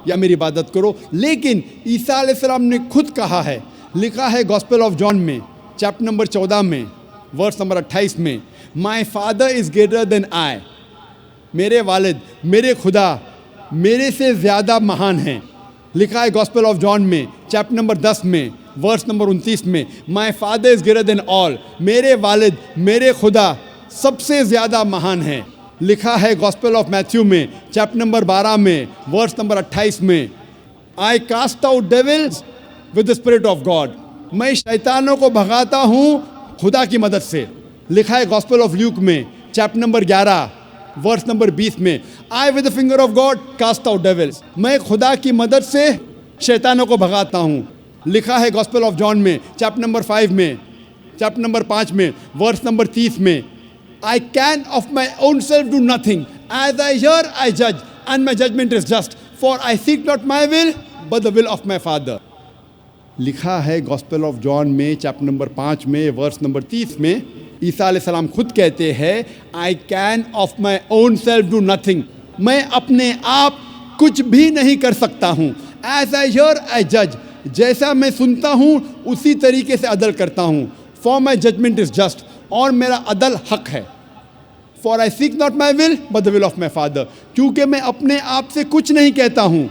या मेरी इबादत करो। लेकिन ईसा अलैहिस्सलाम ने खुद कहा है, लिखा है गॉस्पेल ऑफ जॉन में चैप्टर नंबर 14 में वर्स नंबर 28 में, my father is greater than I, मेरे वालिद, मेरे खुदा मेरे से ज़्यादा महान हैं। लिखा है गॉस्पेल ऑफ जॉन में चैप्टर नंबर 10 में वर्स नंबर 29 में, my father is greater then all, मेरे वालिद, मेरे खुदा सबसे ज़्यादा महान हैं। लिखा है गॉस्पेल ऑफ मैथ्यू में चैप्टर नंबर 12 में वर्स नंबर 28 में, I cast out devils with the spirit of God, मैं शैतानों को भगाता हूँ खुदा की मदद से। लिखा है गॉस्पेल ऑफ ल्यूक में चैप्टर नंबर 11 वर्स नंबर 20 में, I with the finger of God cast out devils, मैं खुदा की मदद से शैतानों को भगाता हूँ। लिखा है गॉस्पेल ऑफ जॉन में चैप्टर नंबर 5 में चैप्टर नंबर 5 में वर्स नंबर 30 में, I can of my own self do nothing. As I hear, I judge, and my judgment is just. For I seek not my will, but the will of my Father. लिखा है gospel of John में chapter number 5 में verse number 30 में, ईसा अलैहिस्सलाम खुद कहते हैं, I can of my own self do nothing. मैं अपने आप कुछ भी नहीं कर सकता हूँ। As I hear, I judge. जैसा मैं सुनता हूँ उसी तरीके से अदल करता हूँ। For my judgment is just. और मेरा अदल हक है। For I seek not my will, but the will of my Father. क्योंकि मैं अपने आप से कुछ नहीं कहता हूँ,